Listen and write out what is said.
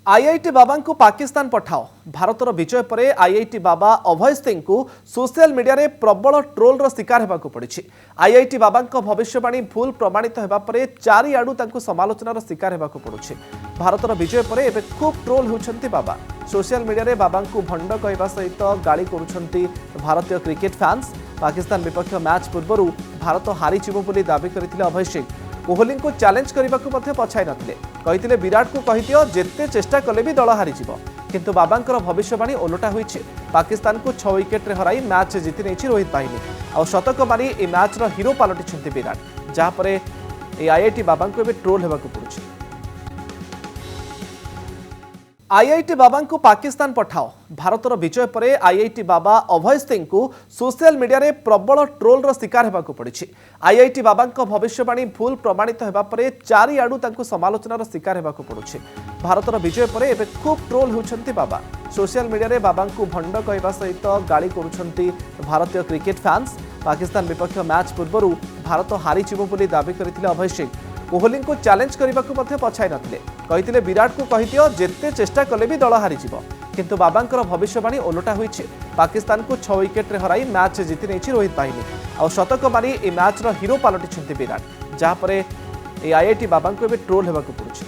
IIT बाबा को पाकिस्तान पठाओ भारतर विजय पर IIT बाबा अभय सिंह को सोशल मीडिया रे प्रबल ट्रोल शिकार होगा पड़ी। आईआईटी बाबा भविष्यवाणी भूल प्रमाणित होगा पर चारिआडू समालोचनार शिकार होगा पड़ुछि। भारतर विजय पर एवं खूब ट्रोल होउछंती बाबा। सोशल मीडिया रे बाबा को भंड कहवा सहित गाड़ी करुछंती भारतीय क्रिकेट फैंस। पाकिस्तान विपक्ष मैच पूर्व भारत हारिजिवो बोली दाबी करथिले अभय सिंह। कोहली को चैलेंज करने को पछाई नथिले, कहिथिले विराट को कहिदियो जेते चेष्टा कले भी दल हारिजिवो। किंतु बाबांकर भविष्यवाणी ओलटा होईछि। पाकिस्तान को 6 विकेट रे हराई मैच जीति नेछि रोहित बाहिनी और शतक मारी ए मैच रो हीरो पालटिछंती विराट, जहाँ पर ए आईआईटी बाबा को एबे ट्रोल हेबाकु पड़ुछि। आईआईटी बाबा को पाकिस्तान पठाओ भारतर विजय पर आईआईटी बाबा अभय सिंह को सोशल मीडिया रे प्रबल ट्रोल शिकार होगा पड़ी। आईआईटी बाबा भविष्यवाणी भूल प्रमाणित होगा पर चारिआडू समालोचनार शिकार होगा पड़ुछि। भारतर विजय पर एवं खूब ट्रोल होउछंती बाबा। सोशल मीडिया रे बाबा को भंड कहवा सहित गाड़ी करुछंती भारतीय क्रिकेट फैंस। पाकिस्तान विपक्ष मैच पूर्व भारत हारिजिवो बोली दाबी करथिले अभय सिंह। कोहली को चैलेंज करने को पछाई नथिले, कहिथिले विराट को कहिदियो जेते चेष्टा कले भी दल हारिजिवो। किंतु बाबांकर भविष्यवाणी ओलटा होईछि। पाकिस्तान को 6 विकेट रे हराई मैच जीति नेछि रोहित बाहिनी और शतक मारी ए मैच रो हीरो पालटिछंती विराट, जहाँ पर ए आईआईटी बाबा को एबे ट्रोल हेबाकु पड़ुछि।